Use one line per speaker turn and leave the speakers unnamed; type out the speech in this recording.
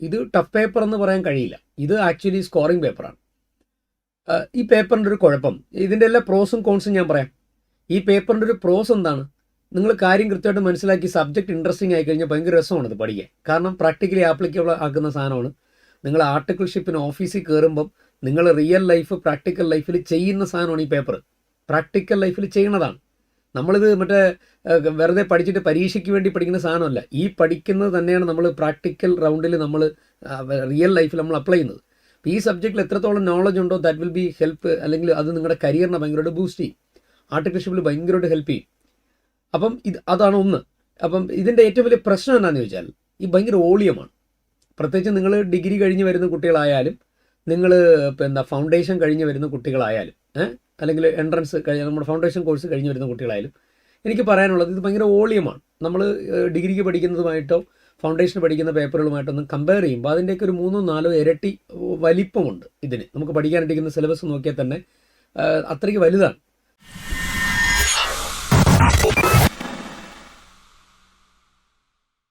ഇത് tough paper എന്ന് പറയാൻ കഴിയില്ല. ഇത് ആക്ച്വലി സ്കോറിംഗ് പേപ്പറാണ്. ഈ പേപ്പറിൻ്റെ ഒരു കുഴപ്പം, ഇതിൻ്റെ എല്ലാ പ്രോസും കോൺസും ഞാൻ പറയാം. ഈ പേപ്പറിൻ്റെ ഒരു പ്രോസ് എന്താണ്? നിങ്ങൾ കാര്യം കൃത്യമായിട്ട് മനസ്സിലാക്കി സബ്ജക്റ്റ് ഇൻട്രസ്റ്റിംഗ് ആയി കഴിഞ്ഞാൽ ഭയങ്കര രസമാണ് ഇത് പഠിക്കാൻ. കാരണം പ്രാക്ടിക്കലി ആപ്ലിക്കബിൾ ആക്കുന്ന സാധനമാണ്. നിങ്ങൾ ആർട്ടിക്കിൾഷിപ്പിന് ഓഫീസിൽ കയറുമ്പം നിങ്ങൾ റിയൽ ലൈഫ് പ്രാക്ടിക്കൽ ലൈഫിൽ ചെയ്യുന്ന സാധനമാണ് ഈ പേപ്പർ. പ്രാക്ടിക്കൽ ലൈഫിൽ ചെയ്യണതാണ്. നമ്മളിത് മറ്റേ വെറുതെ പഠിച്ചിട്ട് പരീക്ഷയ്ക്ക് വേണ്ടി പഠിക്കുന്ന സാധനമല്ല. ഈ പഠിക്കുന്നത് തന്നെയാണ് നമ്മൾ പ്രാക്ടിക്കൽ റൗണ്ടിൽ നമ്മൾ റിയൽ ലൈഫിൽ നമ്മൾ അപ്ലൈ ചെയ്യുന്നത്. അപ്പോൾ ഈ സബ്ജക്റ്റിൽ എത്രത്തോളം നോളജ് ഉണ്ടോ ദാറ്റ് വിൽ ബി ഹെൽപ്പ്, അല്ലെങ്കിൽ അത് നിങ്ങളുടെ കരിയറിനെ ഭയങ്കരമായിട്ട് ബൂസ്റ്റ് ചെയ്യും. ആർട്ടിക്കിൾഷിപ്പിൽ ഭയങ്കരമായിട്ട് ഹെൽപ്പ് ചെയ്യും. അപ്പം അതാണ് ഒന്ന്. അപ്പം ഇതിൻ്റെ ഏറ്റവും വലിയ പ്രശ്നം എന്താണെന്ന് ചോദിച്ചാൽ ഈ ഭയങ്കര വോളിയമാണ്. പ്രത്യേകിച്ച് നിങ്ങൾ ഡിഗ്രി കഴിഞ്ഞ് വരുന്ന കുട്ടികളായാലും, നിങ്ങൾ ഫൗണ്ടേഷൻ കഴിഞ്ഞ് വരുന്ന കുട്ടികളായാലും, അല്ലെങ്കിൽ എൻട്രൻസ് നമ്മുടെ ഫൗണ്ടേഷൻ കോഴ്സ് കഴിഞ്ഞ് വരുന്ന കുട്ടികളായാലും, എനിക്ക് പറയാനുള്ളത് ഇത് ഭയങ്കര വോളിയമാണ്. നമ്മൾ ഡിഗ്രിക്ക് പഠിക്കുന്നതുമായിട്ടോ ഫൗണ്ടേഷൻ പഠിക്കുന്ന പേപ്പറുകളുമായിട്ടൊന്നും കമ്പയർ ചെയ്യുമ്പോൾ അതിൻ്റെയൊക്കെ ഒരു 3-4 ഇരട്ടി വലിപ്പമുണ്ട് ഇതിന്. നമുക്ക് പഠിക്കാനിരിക്കുന്ന സിലബസ് നോക്കിയാൽ തന്നെ അത്രയ്ക്ക് വലുതാണ്.